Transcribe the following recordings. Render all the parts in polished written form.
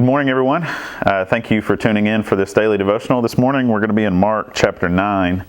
morning, everyone. Thank you for tuning in for this daily devotional. This morning we're going to be in Mark chapter 9.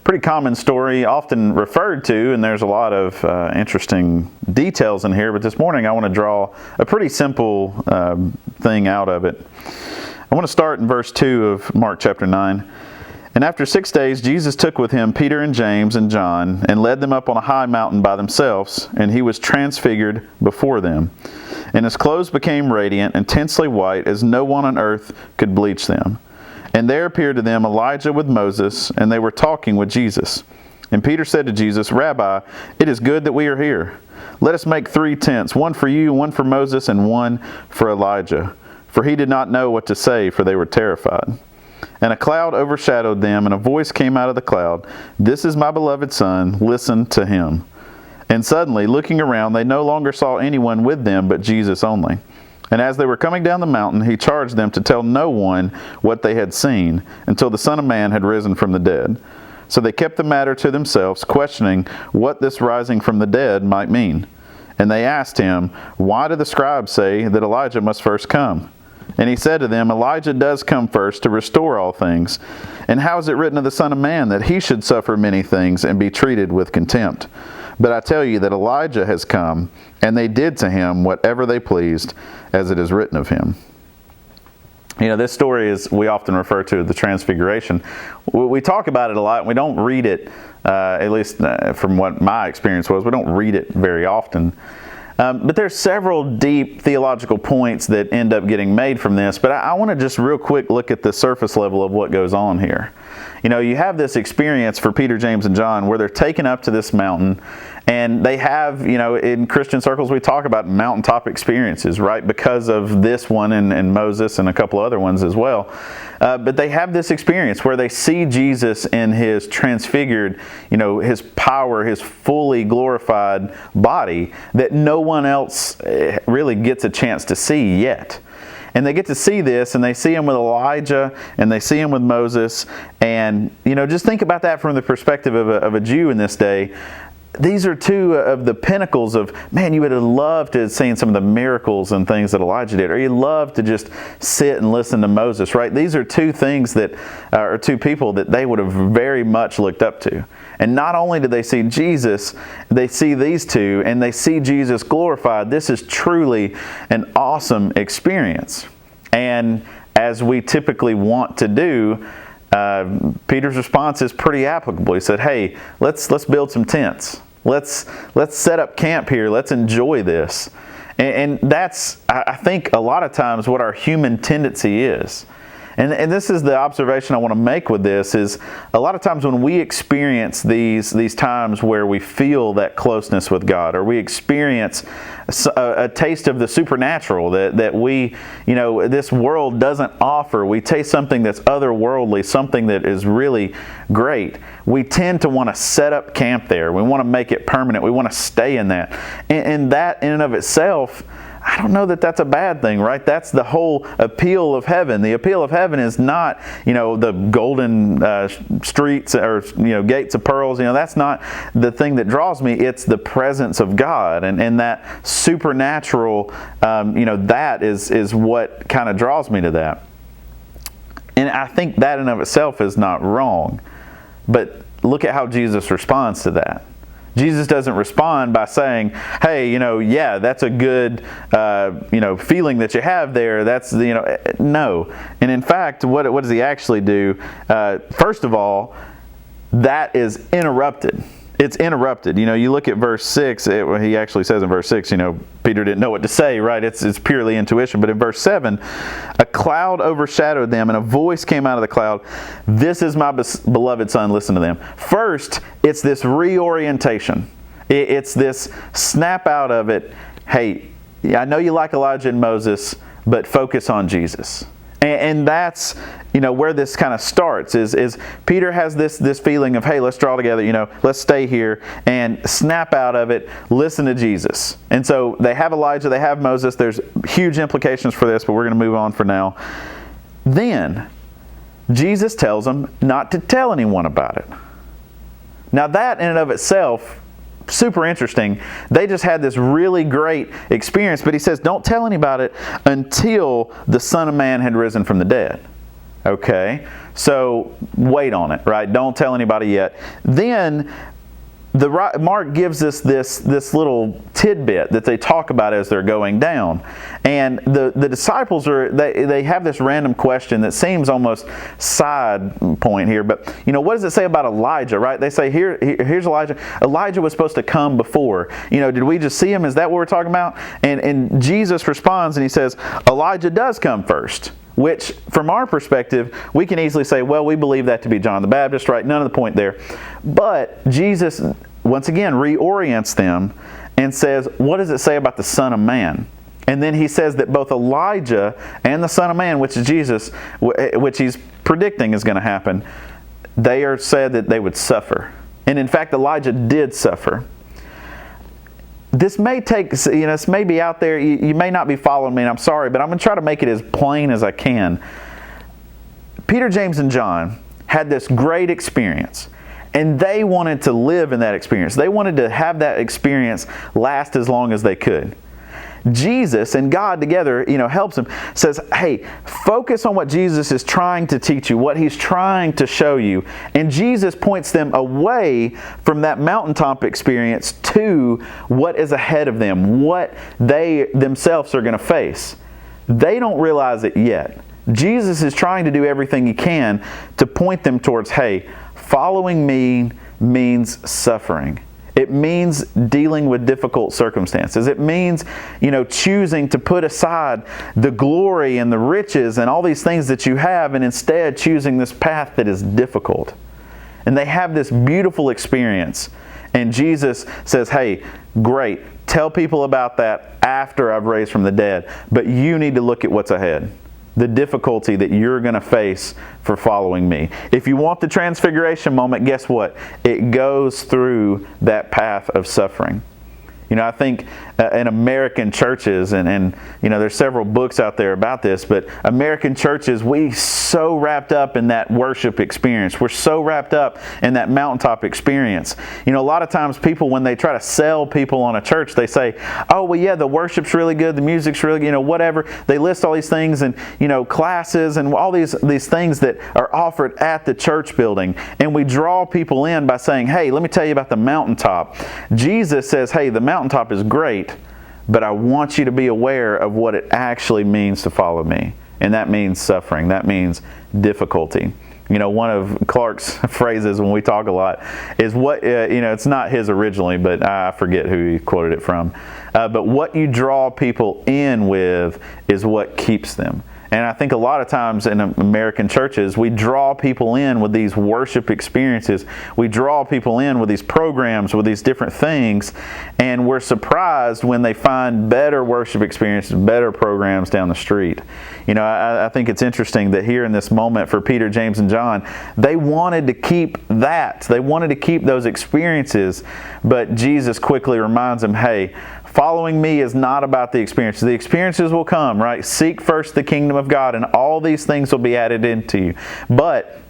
Pretty common story, often referred to, and there's a lot of interesting details in here, but this morning I want to draw a pretty simple thing out of it. I want to start in verse 2 of Mark chapter 9. And after 6 days, Jesus took with him Peter and James and John and led them up on a high mountain by themselves, and he was transfigured before them. And his clothes became radiant, intensely white, as no one on earth could bleach them. And there appeared to them Elijah with Moses, and they were talking with Jesus. And Peter said to Jesus, "Rabbi, it is good that we are here. Let us make 3 tents, one for you, one for Moses, and one for Elijah." For he did not know what to say, for they were terrified. And a cloud overshadowed them, and a voice came out of the cloud, "This is my beloved Son, listen to him." And suddenly, looking around, they no longer saw anyone with them but Jesus only. And as they were coming down the mountain, he charged them to tell no one what they had seen, until the Son of Man had risen from the dead. So they kept the matter to themselves, questioning what this rising from the dead might mean. And they asked him, "Why do the scribes say that Elijah must first come?" And he said to them, "Elijah does come first to restore all things. And how is it written of the Son of Man that he should suffer many things and be treated with contempt? But I tell you that Elijah has come, and they did to him whatever they pleased, as it is written of him." You know, this story is, we often refer to as the Transfiguration. We talk about it a lot, and we don't read it, at least from what my experience was, we don't read it very often. But there's several deep theological points that end up getting made from this, but I want to just real quick look at the surface level of what goes on here. You know, you have this experience for Peter, James, and John where they're taken up to this mountain, and they have, you know, in Christian circles we talk about mountaintop experiences, right? Because of this one and Moses and a couple other ones as well. But they have this experience where they see Jesus in his transfigured, you know, his power, his fully glorified body that no one else really gets a chance to see yet. And they get to see this, and they see him with Elijah, and they see him with Moses. And, you know, just think about that from the perspective of a Jew in this day. These are two of the pinnacles of, man, you would have loved to have seen some of the miracles and things that Elijah did, or you love to just sit and listen to Moses, right? These are two things that are two people that they would have very much looked up to. And not only do they see Jesus, they see these two, and they see Jesus glorified. This is truly an awesome experience. And as we typically want to do, Peter's response is pretty applicable. He said, "Hey, let's build some tents. Let's set up camp here. Let's enjoy this." And that's, I think, a lot of times what our human tendency is. And this is the observation I want to make with this, is a lot of times when we experience these times where we feel that closeness with God, or we experience a taste of the supernatural that we, you know, this world doesn't offer, we taste something that's otherworldly, something that is really great, we tend to want to set up camp there. We want to make it permanent. We want to stay in that. And that in and of itself, I don't know that that's a bad thing, right? That's the whole appeal of heaven. The appeal of heaven is not, you know, the golden streets or, you know, gates of pearls. You know, that's not the thing that draws me. It's the presence of God, and that supernatural, you know, that is what kind of draws me to that. And I think that in of itself is not wrong. But look at how Jesus responds to that. Jesus doesn't respond by saying, "Hey, you know, yeah, that's a good, you know, feeling that you have there. That's, you know," no. And in fact, what does he actually do? First of all, that is interrupted. It's interrupted. You know, you look at verse 6, he actually says in verse 6, you know, Peter didn't know what to say, right? It's purely intuition. But in verse 7, a cloud overshadowed them, and a voice came out of the cloud, "This is my beloved Son, listen to them." First, it's this reorientation. It's this snap out of it. Hey, I know you like Elijah and Moses, but focus on Jesus. And that's, you know, where this kind of starts is Peter has this feeling of, hey, let's draw together, you know, let's stay here and snap out of it, listen to Jesus. And so they have Elijah, they have Moses. There's huge implications for this, but we're going to move on for now. Then Jesus tells them not to tell anyone about it. Now that in and of itself super interesting. They just had this really great experience, but he says, don't tell anybody it until the Son of Man had risen from the dead. Okay, so wait on it, right? Don't tell anybody yet. Then Mark gives us this little tidbit that they talk about as they're going down. And the disciples they have this random question that seems almost side point here, but what does it say about Elijah, right? They say here's Elijah. Elijah was supposed to come before. Did we just see him? Is that what we're talking about? And Jesus responds and he says, Elijah does come first. Which, from our perspective, we can easily say, well, we believe that to be John the Baptist, right? None of the point there. But Jesus, once again, reorients them and says, what does it say about the Son of Man? And then he says that both Elijah and the Son of Man, which is Jesus, which he's predicting is going to happen, they are said that they would suffer. And in fact, Elijah did suffer. This may take, this may be out there, you may not be following me, and I'm sorry, but I'm going to try to make it as plain as I can. Peter, James, and John had this great experience, and they wanted to live in that experience. They wanted to have that experience last as long as they could. Jesus and God together, helps him, says, hey, focus on what Jesus is trying to teach you, what he's trying to show you. And Jesus points them away from that mountaintop experience to what is ahead of them, what they themselves are going to face. They don't realize it yet. Jesus is trying to do everything he can to point them towards, hey, following me means suffering. It means dealing with difficult circumstances. It means, choosing to put aside the glory and the riches and all these things that you have and instead choosing this path that is difficult. And they have this beautiful experience. And Jesus says, hey, great, tell people about that after I've raised from the dead. But you need to look at what's ahead. The difficulty that you're going to face for following me. If you want the transfiguration moment, guess what? It goes through that path of suffering. I think in American churches, and there's several books out there about this, but American churches, we so wrapped up in that worship experience. We're so wrapped up in that mountaintop experience. A lot of times people, when they try to sell people on a church, they say, oh, well, yeah, the worship's really good, the music's really good, whatever. They list all these things and, classes and all these things that are offered at the church building. And we draw people in by saying, hey, let me tell you about the mountaintop. Jesus says, hey, the mountaintop is great, but I want you to be aware of what it actually means to follow me. And that means suffering. That means difficulty. One of Clark's phrases when we talk a lot is it's not his originally, but I forget who he quoted it from. But what you draw people in with is what keeps them. And I think a lot of times in American churches, we draw people in with these worship experiences. We draw people in with these programs, with these different things, and we're surprised when they find better worship experiences, better programs down the street. I think it's interesting that here in this moment for Peter, James, and John, they wanted to keep that. They wanted to keep those experiences, but Jesus quickly reminds them, hey, following me is not about the experiences. The experiences will come, right? Seek first the kingdom of God, and all these things will be added into you. But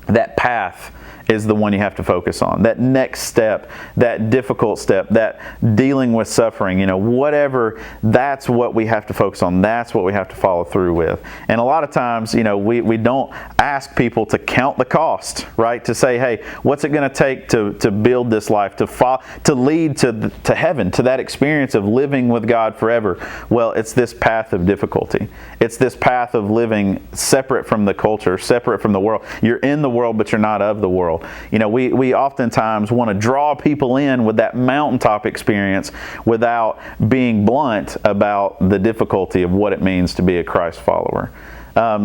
that path is the one you have to focus on. That next step, that difficult step, that dealing with suffering, whatever, that's what we have to focus on. That's what we have to follow through with. And a lot of times, we don't ask people to count the cost, right? To say, hey, what's it going to take to build this life, to lead to heaven, to that experience of living with God forever? Well, it's this path of difficulty. It's this path of living separate from the culture, separate from the world. You're in the world, but you're not of the world. We oftentimes want to draw people in with that mountaintop experience without being blunt about the difficulty of what it means to be a Christ follower. A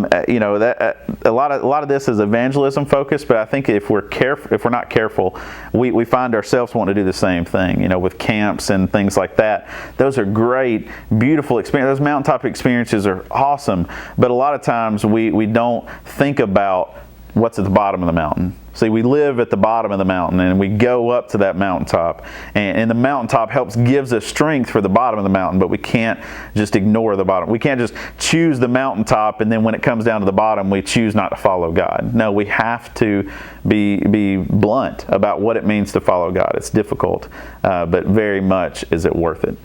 lot of this is evangelism focused, but I think if we're not careful, we find ourselves wanting to do the same thing. With camps and things like that. Those are great, beautiful experiences. Those mountaintop experiences are awesome, but a lot of times we don't think about what's at the bottom of the mountain. See, we live at the bottom of the mountain, and we go up to that mountaintop. And the mountaintop gives us strength for the bottom of the mountain, but we can't just ignore the bottom. We can't just choose the mountaintop, and then when it comes down to the bottom, we choose not to follow God. No, we have to be blunt about what it means to follow God. It's difficult, but very much is it worth it.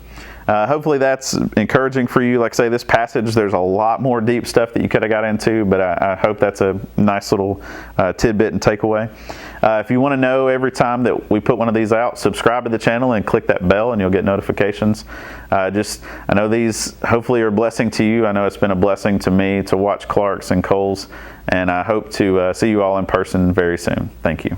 Hopefully that's encouraging for you. Like I say, this passage, there's a lot more deep stuff that you could have got into, but I hope that's a nice little tidbit and takeaway. If you want to know every time that we put one of these out, subscribe to the channel and click that bell and you'll get notifications. I know these hopefully are a blessing to you. I know it's been a blessing to me to watch Clark's and Cole's, and I hope to see you all in person very soon. Thank you.